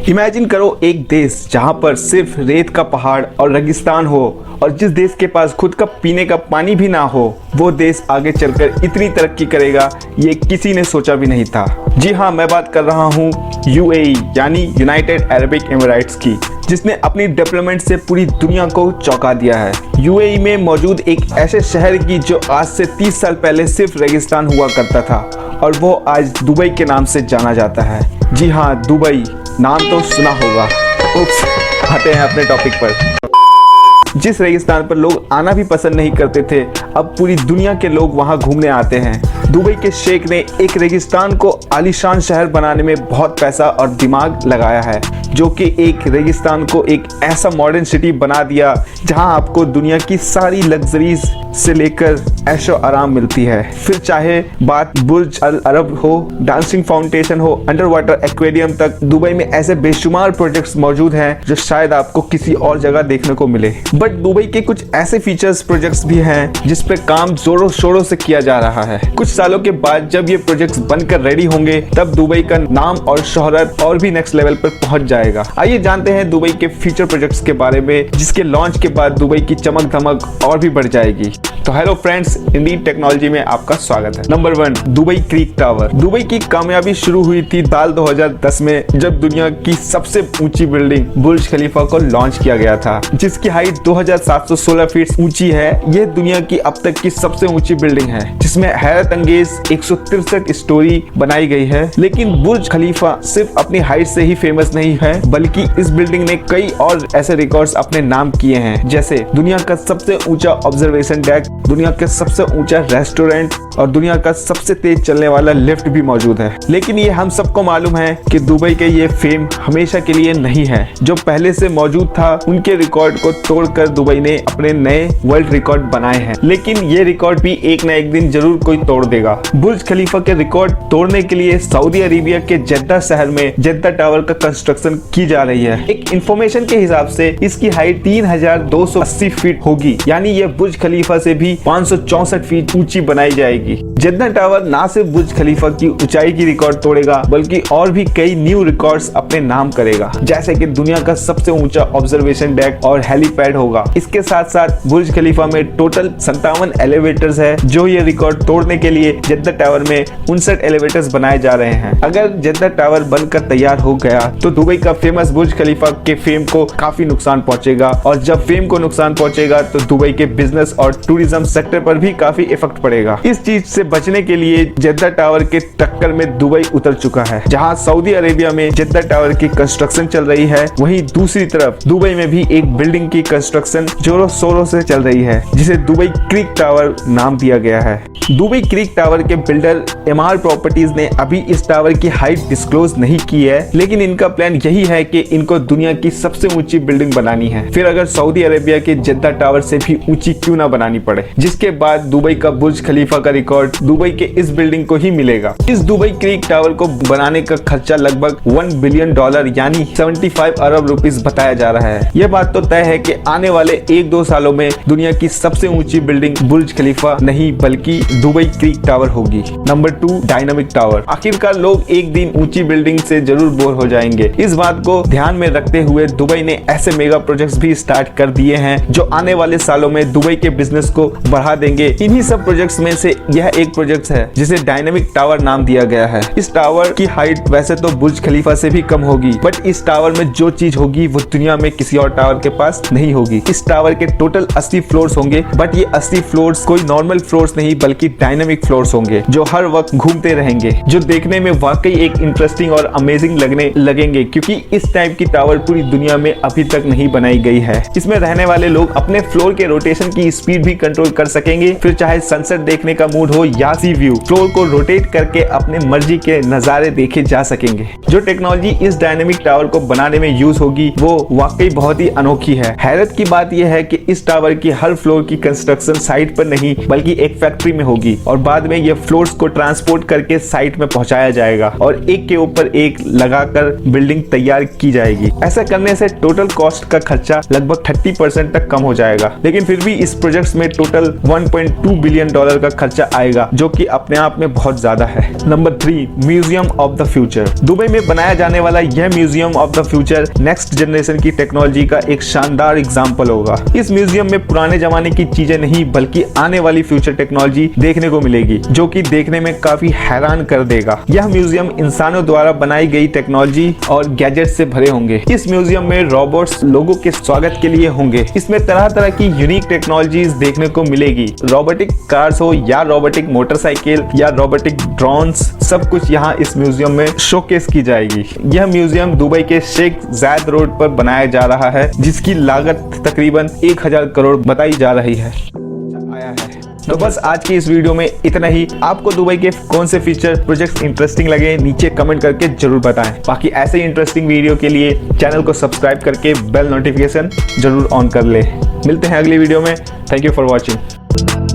Imagine करो एक देश जहां पर सिर्फ रेत का पहाड़ और रेगिस्तान हो और जिस देश के पास खुद का पीने का पानी भी ना हो, वो देश आगे चलकर इतनी तरक्की करेगा ये किसी ने सोचा भी नहीं था। जी हाँ, मैं बात कर रहा हूँ यूएई यानी यूनाइटेड अरब एमिरेट्स की, जिसने अपनी डेवलपमेंट से पूरी दुनिया को चौंका दिया है। यूएई में मौजूद एक ऐसे शहर की जो आज से 30 साल पहले सिर्फ रेगिस्तान हुआ करता था और वो आज दुबई के नाम से जाना जाता है। जी हाँ, दुबई नाम तो सुना होगा। उप्स, आते हैं अपने टॉपिक पर। जिस रेगिस्तान पर लोग आना भी पसंद नहीं करते थे, अब पूरी दुनिया के लोग वहां घूमने आते हैं। दुबई के शेख ने एक रेगिस्तान को आलीशान शहर बनाने में बहुत पैसा और दिमाग लगाया है, जो कि एक रेगिस्तान को एक ऐसा मॉडर्न सिटी बना दिया जहां आपको दुनिया की सारी लग्जरीज से लेकर ऐशो आराम मिलती है। फिर चाहे बात बुर्ज अल अरब हो, डांसिंग फाउंटेन हो, अंडर वाटर एक्वेरियम तक, दुबई में ऐसे बेशुमार प्रोजेक्ट्स मौजूद हैं जो शायद आपको किसी और जगह देखने को मिले। बट दुबई के कुछ ऐसे फीचर्स प्रोजेक्ट्स भी हैं जिस पे काम जोरों शोरों से किया जा रहा है। कुछ सालों के बाद जब ये प्रोजेक्ट्स बनकर रेडी होंगे, तब दुबई का नाम और शोहरत और भी नेक्स्ट लेवल पर पहुंच जाएगा। आइए जानते हैं दुबई के फ्यूचर प्रोजेक्ट्स के बारे में, जिसके लॉन्च के बाद दुबई की चमक धमक और भी बढ़ जाएगी। तो हेलो फ्रेंड्स, इंडीड टेक्नोलॉजी में आपका स्वागत है। Number 1, Dubai creek tower. Dubai की कामयाबी शुरू हुई थी साल 2010 में, जब दुनिया की सबसे ऊंची बिल्डिंग बुर्ज खलीफा को लॉन्च किया गया था, जिसकी हाइट 2716 फीट ऊंची है। यह दुनिया की अब तक की सबसे ऊंची बिल्डिंग है, जिसमें हैरत अंगेज 163 स्टोरी बनाई गई है। लेकिन बुर्ज खलीफा सिर्फ अपनी हाइट से ही फेमस नहीं है, बल्कि इस बिल्डिंग ने कई और ऐसे रिकॉर्ड्स अपने नाम किए हैं, जैसे दुनिया का सबसे ऊंचा ऑब्जर्वेशन डेक, दुनिया का सबसे ऊंचा रेस्टोरेंट और दुनिया का सबसे तेज चलने वाला लिफ्ट भी मौजूद है। लेकिन ये हम सबको मालूम है कि दुबई के ये फेम हमेशा के लिए नहीं है। जो पहले से मौजूद था, उनके रिकॉर्ड को तोड़कर दुबई ने अपने नए वर्ल्ड रिकॉर्ड बनाए हैं। लेकिन ये रिकॉर्ड भी एक न एक दिन जरूर कोई तोड़ देगा। बुर्ज खलीफा के रिकॉर्ड तोड़ने के लिए सऊदी अरेबिया के जेद्दा शहर में जेद्दा टावर का कंस्ट्रक्शन की जा रही है। एक इंफॉर्मेशन के हिसाब से इसकी हाइट 3280 फीट होगी, यानी ये बुर्ज खलीफा से भी 564 फीट ऊंची बनाई जाएगी। जेद्दा टावर ना सिर्फ बुर्ज खलीफा की ऊंचाई की रिकॉर्ड तोड़ेगा, बल्कि और भी कई न्यू रिकॉर्ड्स अपने नाम करेगा, जैसे कि दुनिया का सबसे ऊंचा ऑब्जर्वेशन डेक और हेलीपैड होगा। इसके साथ साथ बुर्ज खलीफा में टोटल 57 एलिवेटर्स है, जो ये रिकॉर्ड तोड़ने के लिए जेद्दा टावर में 59 एलिवेटर्स बनाए जा रहे हैं। अगर जेद्दा टावर बनकर तैयार हो गया तो दुबई का फेमस बुर्ज खलीफा के फेम को काफी नुकसान पहुंचेगा, और जब फेम को नुकसान पहुंचेगा तो दुबई के बिजनेस और टूरिज्म सेक्टर पर भी काफी इफेक्ट पड़ेगा। इस चीज से बचने के लिए जेद्दा टावर के टक्कर में दुबई उतर चुका है। जहां सऊदी अरेबिया में जेद्दा टावर की कंस्ट्रक्शन चल रही है, वहीं दूसरी तरफ दुबई में भी एक बिल्डिंग की कंस्ट्रक्शन जोरों शोरों से चल रही है, जिसे दुबई क्रीक टावर नाम दिया गया है। दुबई क्रीक टावर के बिल्डर एमआर प्रॉपर्टीज ने अभी इस टावर की हाइट डिस्क्लोज नहीं की है, लेकिन इनका प्लान यही है कि इनको दुनिया की सबसे ऊंची बिल्डिंग बनानी है, फिर अगर सऊदी अरेबिया के जेद्दा टावर से भी ऊंची क्यों ना बनानी पड़े, जिसके बाद दुबई का बुर्ज खलीफा का रिकॉर्ड दुबई के इस बिल्डिंग को ही मिलेगा। इस दुबई क्रीक टावर को बनाने का खर्चा लगभग $1 बिलियन यानी 75 अरब रुपीस बताया जा रहा है। यह बात तो तय है कि आने वाले 1-2 सालों में दुनिया की सबसे ऊंची बिल्डिंग बुर्ज खलीफा नहीं, बल्कि दुबई क्रीक टावर होगी। Number 2, dynamic tower. आखिरकार लोग एक दिन ऊंची बिल्डिंग से जरूर बोर हो जाएंगे। इस बात को ध्यान में रखते हुए दुबई ने ऐसे मेगा प्रोजेक्ट्स भी स्टार्ट कर दिए हैं, जो आने वाले सालों में दुबई के बिजनेस को बढ़ा देंगे। इन्हीं सब प्रोजेक्ट्स में से यह एक प्रोजेक्ट है जिसे डायनामिक टावर नाम दिया गया है। इस टावर की हाइट वैसे तो बुर्ज खलीफा से भी कम होगी, बट इस टावर में जो चीज होगी वो दुनिया में किसी और टावर के पास नहीं होगी। इस टावर के टोटल 80 फ्लोर्स होंगे, बट ये 80 फ्लोर्स कोई नॉर्मल फ्लोर्स नहीं, बल्कि डायनामिक फ्लोर्स होंगे, जो हर वक्त घूमते रहेंगे, जो देखने में वाकई एक इंटरेस्टिंग और अमेजिंग लगने लगेंगे, क्योंकि इस टाइप की टावर पूरी दुनिया में अभी तक नहीं बनाई गई है। इसमें रहने वाले लोग अपने फ्लोर के रोटेशन की स्पीड भी कंट्रोल कर सकेंगे, फिर चाहे सनसेट देखने का मूड हो या सी व्यू, फ्लोर को रोटेट करके अपने मर्जी के नजारे देखे जा सकेंगे। जो टेक्नोलॉजी इस डायनेमिक टावर को बनाने में यूज होगी वो वाकई बहुत ही अनोखी है। हैरत की बात यह है कि इस टावर की हर फ्लोर की कंस्ट्रक्शन साइट पर नहीं, बल्कि एक फैक्ट्री में होगी, और बाद में ये फ्लोर्स को ट्रांसपोर्ट करके साइट में पहुंचाया जाएगा और एक के ऊपर एक लगाकर बिल्डिंग तैयार की जाएगी। ऐसा करने से टोटल कॉस्ट का खर्चा लगभग 30% तक कम हो जाएगा। लेकिन फिर भी इस प्रोजेक्ट्स इसमें टोटल 1.2 बिलियन डॉलर का खर्चा आएगा, जो कि अपने आप में बहुत ज्यादा है। Number 3, museum of the future. Dubai में बनाया जाने वाला यह museum of the future next generation की टेक्नोलॉजी का एक शानदार एग्जाम्पल होगा। इस म्यूजियम में पुराने जमाने की चीजें नहीं बल्कि आने वाली फ्यूचर टेक्नोलॉजी देखने को मिलेगी, जो कि देखने में काफी हैरान कर देगा। यह म्यूजियम इंसानों द्वारा बनाई गई टेक्नोलॉजी और गैजेट से भरे होंगे। इस म्यूजियम में रोबोट्स लोगों के स्वागत के लिए होंगे। इसमें तरह तरह की यूनिक टेक्नोलॉजीज देखने को मिलेगी। रोबोटिक कार्स हो या रोबोटिक मोटरसाइकिल या रोबोटिक ड्रोन्स, सब कुछ यहाँ इस म्यूजियम में शोकेस की जाएगी। यह म्यूजियम दुबई के शेख जायद रोड पर बनाया जा रहा है, जिसकी लागत तकरीबन 1000 करोड़ बताई जा रही है। तो बस आज की इस वीडियो में इतना ही। आपको दुबई के कौन से फ्यूचर प्रोजेक्ट्स इंटरेस्टिंग लगे नीचे कमेंट करके जरूर बताएं। बाकी ऐसे ही इंटरेस्टिंग वीडियो के लिए चैनल को सब्सक्राइब करके बेल नोटिफिकेशन जरूर ऑन कर ले। मिलते हैं अगली वीडियो में। Thank you for watching.